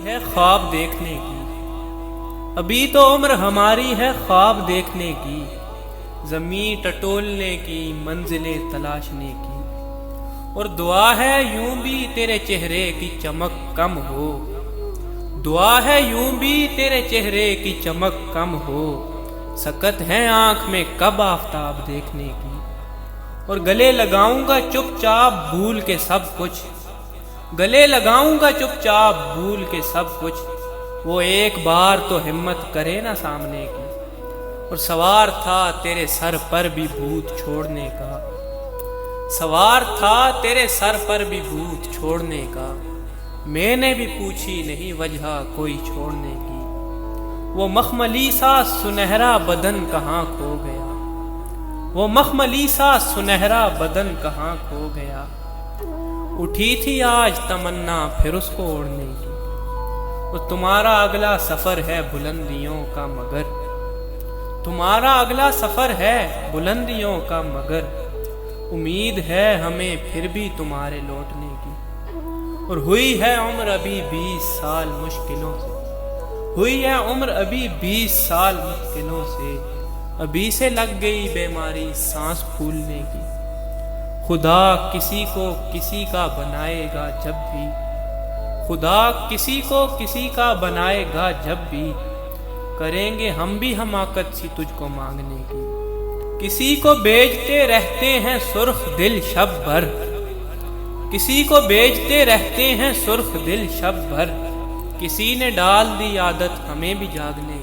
है ख्वाब देखने की, अभी तो उम्र हमारी है ख्वाब देखने की, ज़मीं टटोलने की, मंजिलें तलाशने की। और दुआ है यूं भी तेरे चेहरे की चमक कम हो, दुआ है यूं भी तेरे चेहरे की चमक कम हो। सकत है आंख में कब आफताब देखने की, और गले लगाऊंगा चुपचाप भूल के सब कुछ, गले लगाऊंगा चुपचाप भूल के सब कुछ। वो एक बार तो हिम्मत करे ना सामने की, और सवार था तेरे सर पर भी भूत छोड़ने का, सवार था तेरे सर पर भी भूत छोड़ने का। मैंने भी पूछी नहीं वजह कोई छोड़ने की, वो मखमली सा सुनहरा बदन कहाँ खो गया, वो मखमली सा सुनहरा बदन कहाँ खो गया। उठी थी आज तमन्ना फिर उसको ओढ़ने की, वो तुम्हारा अगला सफर है बुलंदियों का मगर, तुम्हारा अगला सफर है बुलंदियों का मगर। उम्मीद है हमें फिर भी तुम्हारे लौटने की, और हुई है उम्र अभी 20 साल मुश्किलों से, हुई है उम्र अभी 20 साल मुश्किलों से। अभी से लग गई बीमारी सांस फूलने की, खुदा किसी को किसी का बनाएगा जब भी, खुदा किसी को किसी का बनाएगा जब भी। करेंगे हम भी हमाकत सी तुझको मांगने की, किसी को बेचते रहते हैं सुर्ख दिल शब भर, किसी को बेचते रहते हैं सुर्ख दिल शब भर। किसी ने डाल दी आदत हमें भी जागने